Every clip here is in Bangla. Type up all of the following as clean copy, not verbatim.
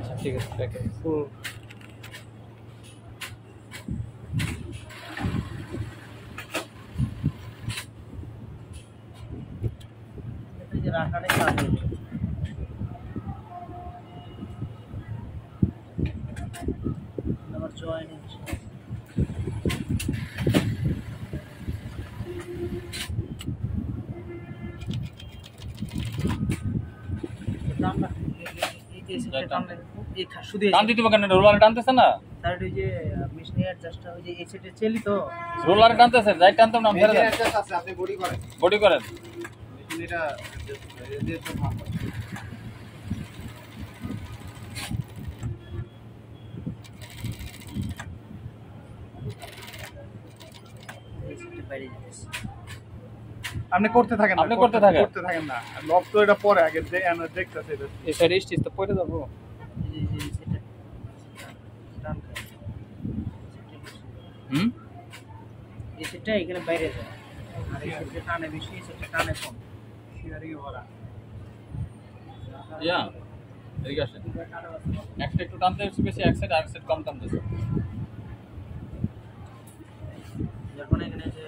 আচ্ছা ঠিক আছে প্যাকে যে রাখাটাই কাজ আমার জয়েন হচ্ছে টানতেছে না রোলার টানতেছে যাই টানতাম না বডি করেন আপনি করতে থাকেন না লক তো এটা পরে আগে দেখতেছে এই সাইড স্টিচ তো পড়ে যাবো এই সেটটা এখানে বাইরে যায় আর এই সেটটা টানে বেশি এই সেটটা টানে কম শিয়ারিং ভরা ইয়া এদিকে আসেন একটা একটু টানতে বেশি এক সাইড আর সাইড কম টানতেছে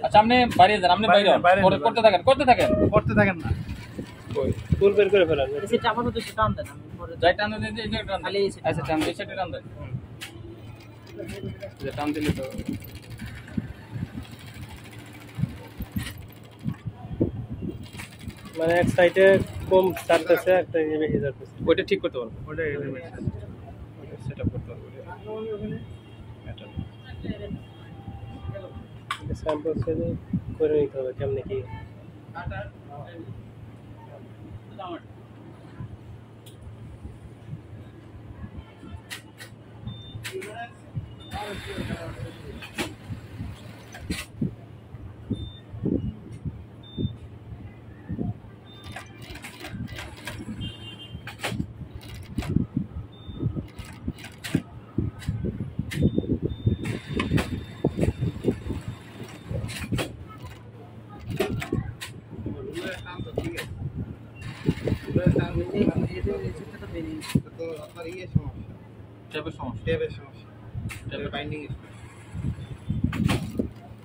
আচ্ছা আপনি বাইরে যান আপনি বাইরে করতে থাকেন না ফুল বের করে ফেলেন সেটা আমার মতো টান দেন আমি পরে যাই টান দেন এই যে টান খালি আচ্ছা টান এই সাইডে টান দেন যে টান দিলে তো মানে এক সাইডে কম চারতেছে একটা বেশি চারতেছে ওইটা ঠিক করতে পারবো ওটা সেটআপ করতে পারবো এটা স্যাম্পল সেলে করে নিতে হবে কেমনে কি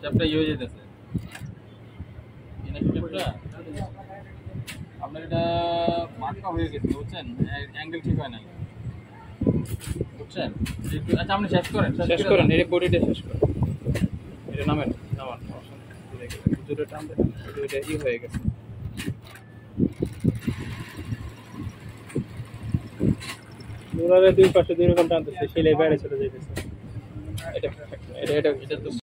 টেপটা ইয়ে হয়ে যেতেছে আপনার এটা মার্কা হয়ে গেছে বুঝছেন অ্যাঙ্গেল ঠিক হয় না বুঝছেন আচ্ছা আপনি শেষ করেন এটা বডিটা শেষ করেন এটা নামান দুটো টান দেন এটা ই হয়ে গেছে দুই পাশে দুই রকম টানতেছে সেলাই বাইরে চলে যাইতেছে এটা তো